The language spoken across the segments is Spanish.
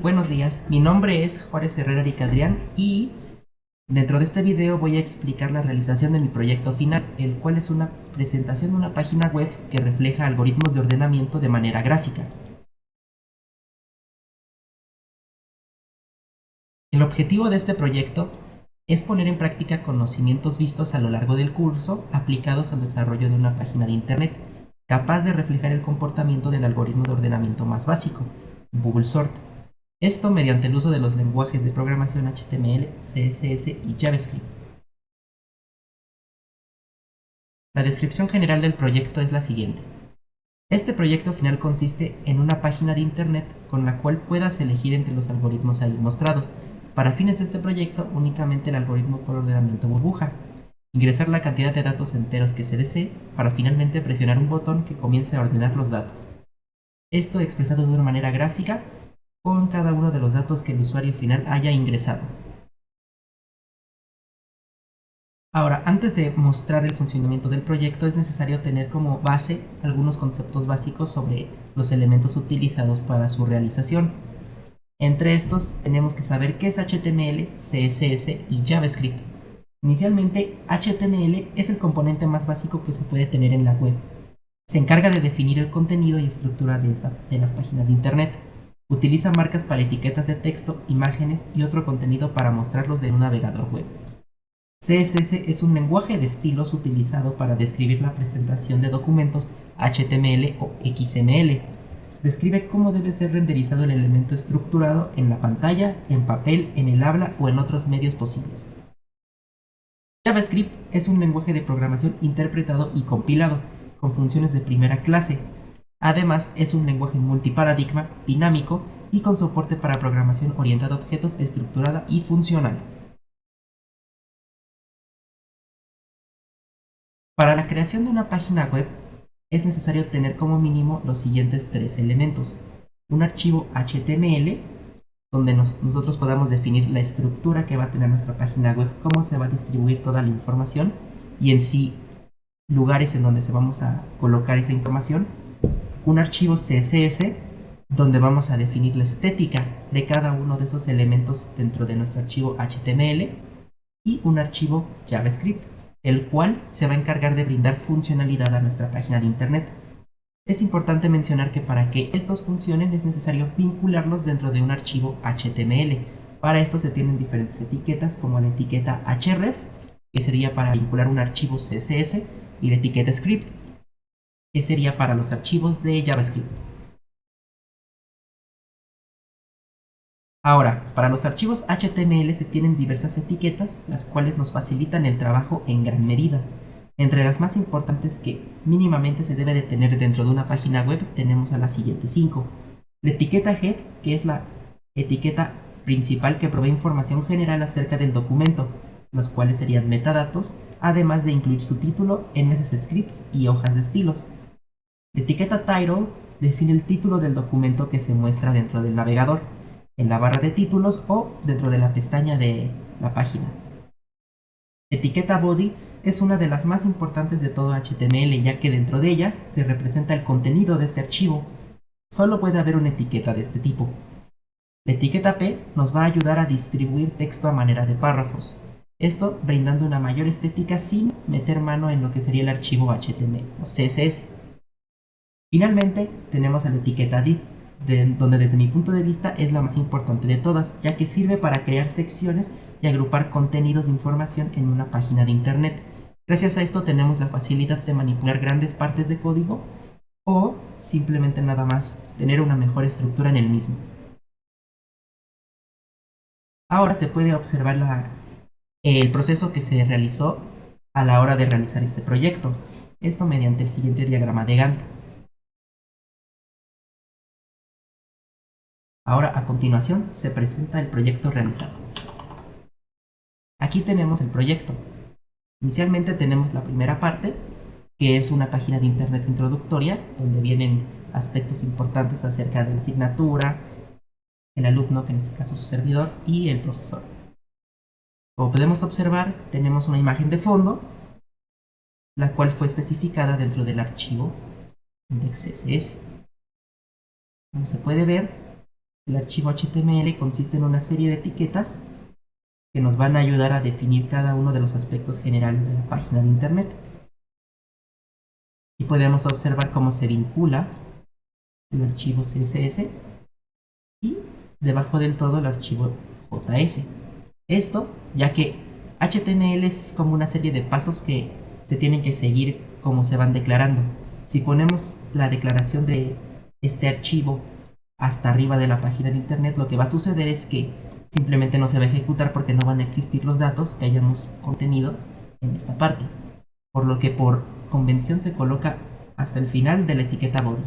Buenos días, mi nombre es Juárez Herrera Adrián y dentro de este video voy a explicar la realización de mi proyecto final, el cual es una presentación de una página web que refleja algoritmos de ordenamiento de manera gráfica. El objetivo de este proyecto es poner en práctica conocimientos vistos a lo largo del curso aplicados al desarrollo de una página de internet capaz de reflejar el comportamiento del algoritmo de ordenamiento más básico, Bubble Sort. Esto mediante el uso de los lenguajes de programación HTML, CSS y JavaScript. La descripción general del proyecto es la siguiente. Este proyecto final consiste en una página de internet con la cual puedas elegir entre los algoritmos ahí mostrados. Para fines de este proyecto, únicamente el algoritmo por ordenamiento burbuja. Ingresar la cantidad de datos enteros que se desee para finalmente presionar un botón que comience a ordenar los datos. Esto expresado de una manera gráfica con cada uno de los datos que el usuario final haya ingresado. Ahora, antes de mostrar el funcionamiento del proyecto, es necesario tener como base algunos conceptos básicos sobre los elementos utilizados para su realización. Entre estos, tenemos que saber qué es HTML, CSS y JavaScript. Inicialmente, HTML es el componente más básico que se puede tener en la web. Se encarga de definir el contenido y estructura de las páginas de Internet. Utiliza marcas para etiquetas de texto, imágenes y otro contenido para mostrarlos en un navegador web. CSS es un lenguaje de estilos utilizado para describir la presentación de documentos HTML o XML. Describe cómo debe ser renderizado el elemento estructurado en la pantalla, en papel, en el habla o en otros medios posibles. JavaScript es un lenguaje de programación interpretado y compilado, con funciones de primera clase. Además, es un lenguaje multiparadigma, dinámico y con soporte para programación orientada a objetos, estructurada y funcional. Para la creación de una página web es necesario tener como mínimo los siguientes tres elementos. Un archivo HTML, donde nosotros podamos definir la estructura que va a tener nuestra página web, cómo se va a distribuir toda la información y en sí lugares en donde se vamos a colocar esa información. Un archivo CSS, donde vamos a definir la estética de cada uno de esos elementos dentro de nuestro archivo HTML. Y un archivo JavaScript, el cual se va a encargar de brindar funcionalidad a nuestra página de internet. Es importante mencionar que para que estos funcionen es necesario vincularlos dentro de un archivo HTML. Para esto se tienen diferentes etiquetas como la etiqueta href, que sería para vincular un archivo CSS, y la etiqueta script, que sería para los archivos de JavaScript. Ahora, para los archivos HTML se tienen diversas etiquetas, las cuales nos facilitan el trabajo en gran medida. Entre las más importantes que mínimamente se debe de tener dentro de una página web tenemos a las siguientes 5. La etiqueta head, que es la etiqueta principal que provee información general acerca del documento, los cuales serían metadatos, además de incluir su título, enlaces scripts y hojas de estilos. La etiqueta title define el título del documento que se muestra dentro del navegador, en la barra de títulos o dentro de la pestaña de la página. Etiqueta body es una de las más importantes de todo HTML, ya que dentro de ella se representa el contenido de este archivo. Solo puede haber una etiqueta de este tipo. La etiqueta P nos va a ayudar a distribuir texto a manera de párrafos. Esto brindando una mayor estética sin meter mano en lo que sería el archivo HTML o CSS. Finalmente, tenemos a la etiqueta div, donde desde mi punto de vista es la más importante de todas, ya que sirve para crear secciones y agrupar contenidos de información en una página de internet. Gracias a esto tenemos la facilidad de manipular grandes partes de código o simplemente nada más tener una mejor estructura en el mismo. Ahora se puede observar el proceso que se realizó a la hora de realizar este proyecto. Esto mediante el siguiente diagrama de Gantt. Ahora, a continuación, se presenta el proyecto realizado. Aquí tenemos el proyecto. Inicialmente tenemos la primera parte, que es una página de internet introductoria, donde vienen aspectos importantes acerca de la asignatura, el alumno, que en este caso es su servidor, y el profesor. Como podemos observar, tenemos una imagen de fondo, la cual fue especificada dentro del archivo index.css. Como se puede ver, El archivo HTML consiste en una serie de etiquetas que nos van a ayudar a definir cada uno de los aspectos generales de la página de internet. Y podemos observar cómo se vincula el archivo CSS y debajo del todo el archivo JS. Esto ya que HTML es como una serie de pasos que se tienen que seguir como se van declarando. Si ponemos la declaración de este archivo hasta arriba de la página de internet, lo que va a suceder es que simplemente no se va a ejecutar porque no van a existir los datos que hayamos contenido en esta parte. Por lo que por convención se coloca hasta el final de la etiqueta body.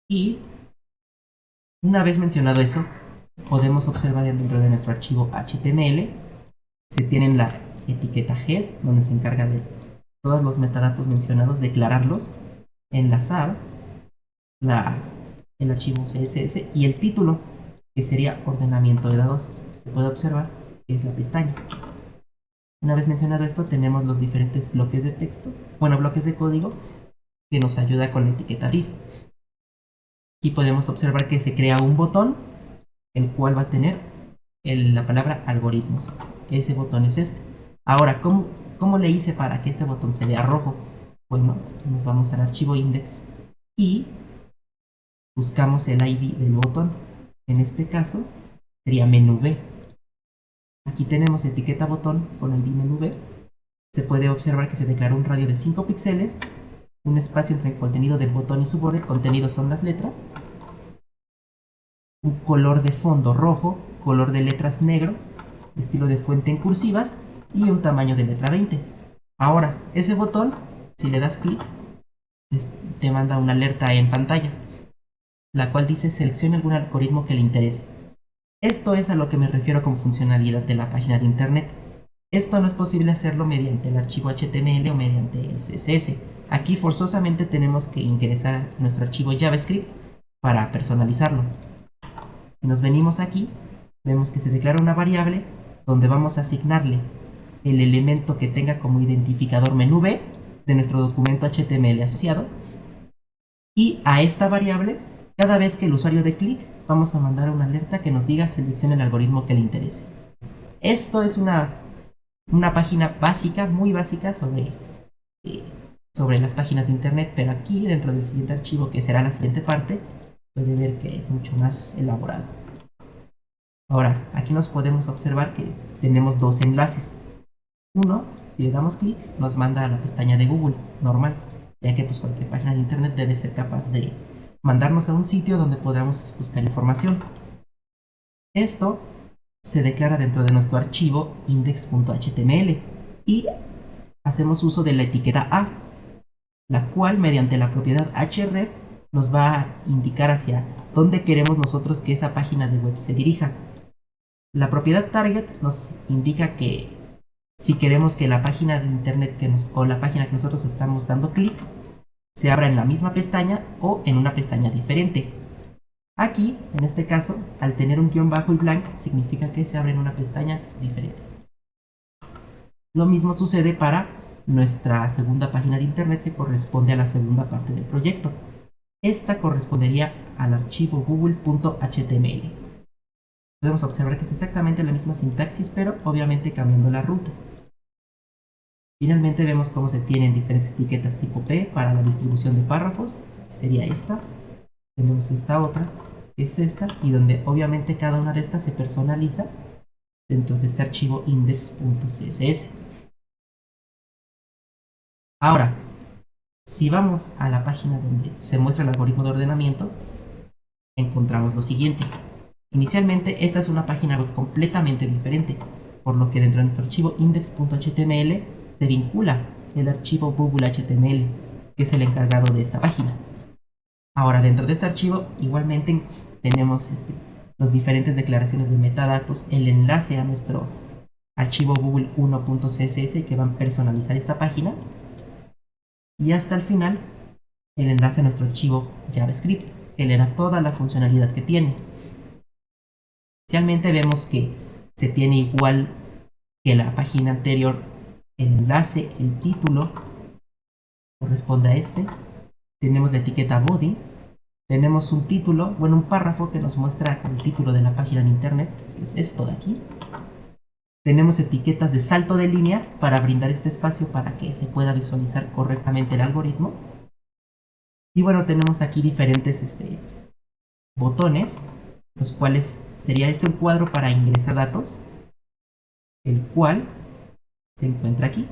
Y una vez mencionado eso, podemos observar dentro de nuestro archivo HTML se tiene la etiqueta head, donde se encarga de todos los metadatos mencionados, declararlos, enlazar el archivo CSS y el título, que sería ordenamiento de datos. Se puede observar que es la pestaña. Una vez mencionado esto, tenemos los diferentes bloques de texto, bloques de código que nos ayuda con la etiqueta div. Aquí podemos observar que se crea un botón, el cual va a tener la palabra algoritmos. Ese botón es este. Ahora, ¿cómo le hice para que este botón se vea rojo? Bueno, nos vamos al archivo index y buscamos el ID del botón. En este caso, sería menú B. Aquí tenemos etiqueta botón con el ID menú B. Se puede observar que se declaró un radio de 5 píxeles, un espacio entre el contenido del botón y su borde. El contenido son las letras, un color de fondo rojo, color de letras negro, estilo de fuente en cursivas y un tamaño de letra 20. Ahora, ese botón, si le das clic, te manda una alerta en pantalla, la cual dice seleccione algún algoritmo que le interese. Esto es a lo que me refiero con funcionalidad de la página de internet. Esto no es posible hacerlo mediante el archivo HTML o mediante el CSS. Aquí forzosamente tenemos que ingresar nuestro archivo JavaScript para personalizarlo. Si nos venimos aquí, vemos que se declara una variable donde vamos a asignarle el elemento que tenga como identificador menú B de nuestro documento HTML asociado, y a esta variable, cada vez que el usuario dé clic, vamos a mandar una alerta que nos diga seleccione el algoritmo que le interese. Esto es una página básica, muy básica sobre las páginas de internet, pero aquí dentro del siguiente archivo, que será la siguiente parte, puede ver que es mucho más elaborado. Ahora, aquí nos podemos observar que tenemos dos enlaces. Uno, si le damos clic, nos manda a la pestaña de Google, normal, ya que pues cualquier página de internet debe ser capaz de mandarnos a un sitio donde podamos buscar información. Esto se declara dentro de nuestro archivo index.html y hacemos uso de la etiqueta A, la cual mediante la propiedad href nos va a indicar hacia dónde queremos nosotros que esa página de web se dirija. La propiedad target nos indica que si queremos que la página de internet o la página que nosotros estamos dando clic se abra en la misma pestaña o en una pestaña diferente. Aquí, en este caso, al tener un guión bajo y blank, significa que se abre en una pestaña diferente. Lo mismo sucede para nuestra segunda página de internet, que corresponde a la segunda parte del proyecto. Esta correspondería al archivo google.html. Podemos observar que es exactamente la misma sintaxis, pero obviamente cambiando la ruta. Finalmente vemos cómo se tienen diferentes etiquetas tipo P para la distribución de párrafos, que sería esta. Tenemos esta otra, que es esta, y donde obviamente cada una de estas se personaliza dentro de este archivo index.css. Ahora, si vamos a la página donde se muestra el algoritmo de ordenamiento, encontramos lo siguiente. Inicialmente, esta es una página web completamente diferente, por lo que dentro de nuestro archivo index.html se vincula el archivo google.html, que es el encargado de esta página. Ahora, dentro de este archivo, igualmente tenemos las diferentes declaraciones de metadatos, el enlace a nuestro archivo google1.css que van a personalizar esta página, y hasta el final, el enlace a nuestro archivo JavaScript, que le da toda la funcionalidad que tiene. Inicialmente vemos que se tiene igual que la página anterior, el enlace, el título corresponde a este. Tenemos la etiqueta body, Tenemos un título, bueno, un párrafo que nos muestra el título de la página de internet, que es esto de aquí. Tenemos etiquetas de salto de línea para brindar este espacio para que se pueda visualizar correctamente el algoritmo. Y bueno, tenemos aquí diferentes botones, los cuales sería un cuadro para ingresar datos, el cual se encuentra aquí.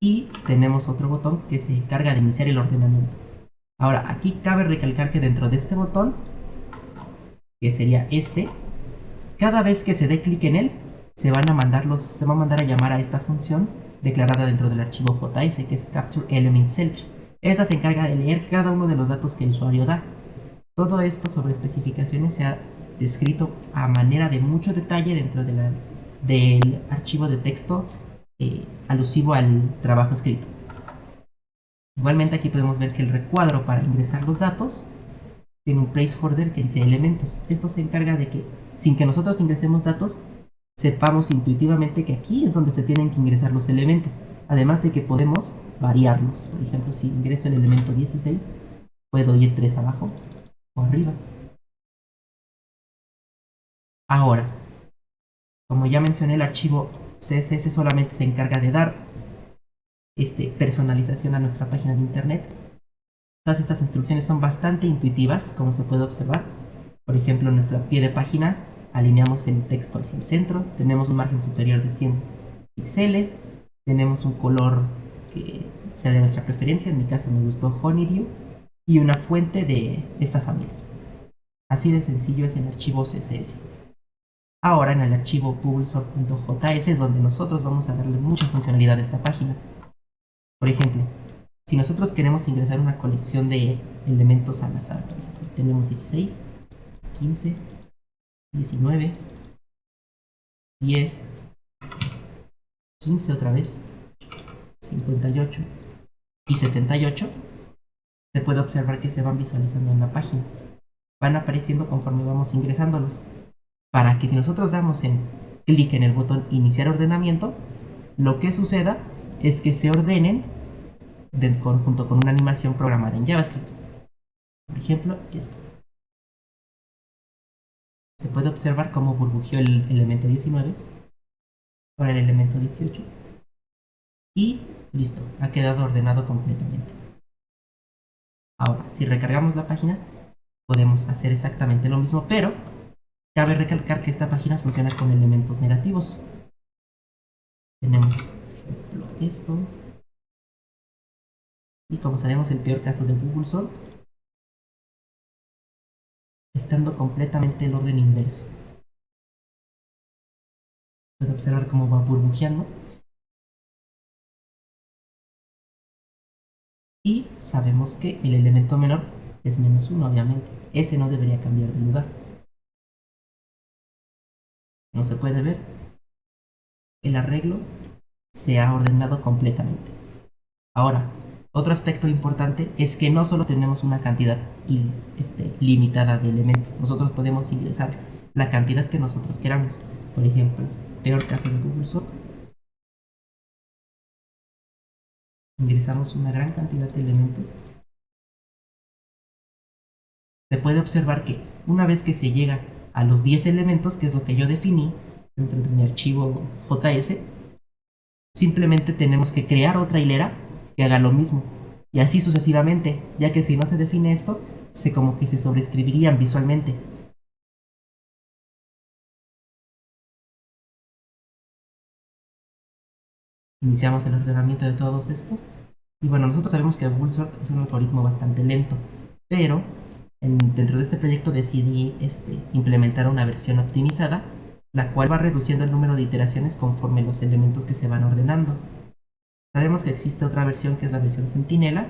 Y tenemos otro botón que se encarga de iniciar el ordenamiento. Ahora, aquí cabe recalcar que dentro de este botón, que sería cada vez que se dé clic en él, se va a mandar a llamar a esta función declarada dentro del archivo JS, que es Capture Element Self. Esta se encarga de leer cada uno de los datos que el usuario da. Todo esto sobre especificaciones se ha descrito a manera de mucho detalle dentro del archivo de texto alusivo al trabajo escrito. Igualmente aquí podemos ver que el recuadro para ingresar los datos tiene un placeholder que dice elementos. Esto se encarga de que sin que nosotros ingresemos datos, sepamos intuitivamente que aquí es donde se tienen que ingresar los elementos. Además de que podemos variarlos. Por ejemplo, si ingreso el elemento 16, puedo ir 3 abajo o arriba. Ahora, como ya mencioné, el archivo CSS solamente se encarga de dar personalización a nuestra página de internet. Todas estas instrucciones son bastante intuitivas, como se puede observar. Por ejemplo, en nuestra pie de página alineamos el texto hacia el centro, tenemos un margen superior de 100 píxeles, tenemos un color que sea de nuestra preferencia, en mi caso me gustó Honeydew, y una fuente de esta familia. Así de sencillo es el archivo CSS. Ahora en el archivo bubblesort.js es donde nosotros vamos a darle mucha funcionalidad a esta página. Por ejemplo, si nosotros queremos ingresar una colección de elementos al azar, por ejemplo, tenemos 16, 15, 19, 10, 15 otra vez, 58 y 78, se puede observar que se van visualizando en la página. Van apareciendo conforme vamos ingresándolos. Para que si nosotros damos clic en el botón iniciar ordenamiento, lo que suceda es que se ordenen junto con una animación programada en JavaScript. Por ejemplo, esto. Se puede observar cómo burbujeó el elemento 19, ahora el elemento 18, y listo, ha quedado ordenado completamente. Ahora, si recargamos la página, podemos hacer exactamente lo mismo, pero cabe recalcar que esta página funciona con elementos negativos. Tenemos, por ejemplo, esto, y como sabemos, el peor caso de Google Sort, estando completamente el orden inverso. Puede observar cómo va burbujeando. Y sabemos que el elemento menor es -1, obviamente. Ese no debería cambiar de lugar. Como se puede ver, el arreglo se ha ordenado completamente. Ahora, otro aspecto importante es que no solo tenemos una cantidad limitada de elementos. Nosotros podemos ingresar la cantidad que nosotros queramos. Por ejemplo, peor caso de Google Sort, ingresamos una gran cantidad de elementos. Se puede observar que una vez que se llega a los 10 elementos, que es lo que yo definí dentro de mi archivo JS, simplemente tenemos que crear otra hilera que haga lo mismo. Y así sucesivamente, ya que si no se define esto, como que se sobreescribirían visualmente. Iniciamos el ordenamiento de todos estos. Y bueno, nosotros sabemos que Google Sort es un algoritmo bastante lento, pero dentro de este proyecto decidí implementar una versión optimizada, la cual va reduciendo el número de iteraciones conforme los elementos que se van ordenando. Sabemos que existe otra versión que es la versión Centinela,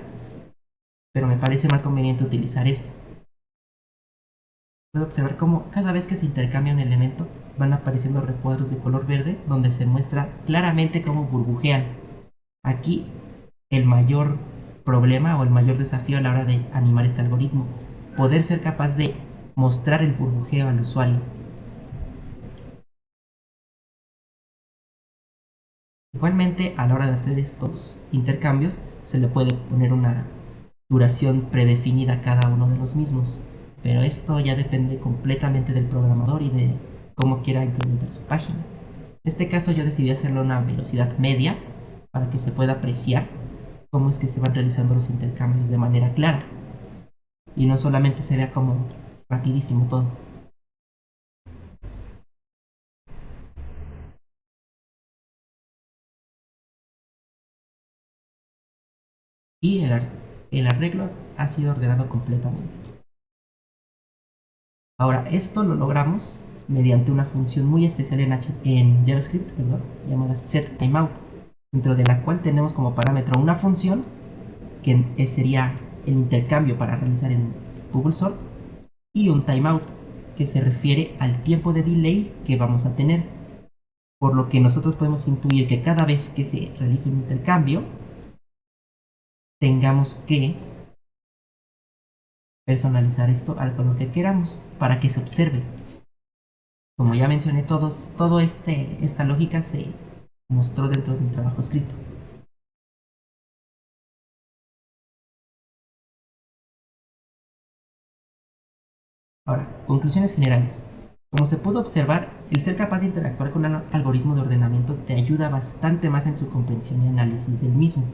pero me parece más conveniente utilizar esta. Puedo observar cómo cada vez que se intercambia un elemento van apareciendo recuadros de color verde donde se muestra claramente cómo burbujean. Aquí el mayor problema o el mayor desafío a la hora de animar este algoritmo, poder ser capaz de mostrar el burbujeo al usuario. Igualmente, a la hora de hacer estos intercambios, se le puede poner una duración predefinida cada uno de los mismos. Pero esto ya depende completamente del programador y de cómo quiera implementar su página. En este caso yo decidí hacerlo a una velocidad media para que se pueda apreciar cómo es que se van realizando los intercambios de manera clara y no solamente se vea como rapidísimo todo. Y el arreglo ha sido ordenado completamente. Ahora, esto lo logramos mediante una función muy especial en JavaScript, perdón, llamada setTimeout, dentro de la cual tenemos como parámetro una función que sería el intercambio para realizar en Google Sort y un timeout que se refiere al tiempo de delay que vamos a tener, por lo que nosotros podemos intuir que cada vez que se realice un intercambio tengamos que personalizar esto a lo que queramos para que se observe. Como ya mencioné, todo esta lógica se mostró dentro del trabajo escrito. Ahora, conclusiones generales. Como se pudo observar, el ser capaz de interactuar con un algoritmo de ordenamiento te ayuda bastante más en su comprensión y análisis del mismo.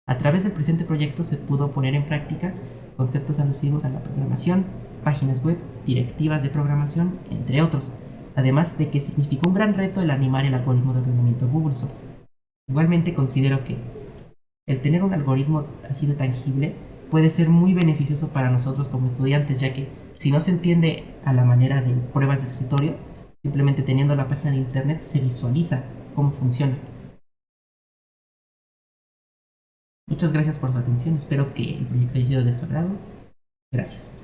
A través del presente proyecto se pudo poner en práctica conceptos alusivos a la programación, páginas web, directivas de programación, entre otros, además de que significó un gran reto el animar el algoritmo de ordenamiento Google Soft. Igualmente considero que el tener un algoritmo así de tangible puede ser muy beneficioso para nosotros como estudiantes, ya que si no se entiende a la manera de pruebas de escritorio, simplemente teniendo la página de internet se visualiza cómo funciona. Muchas gracias por su atención, espero que el proyecto haya sido de su agrado. Gracias.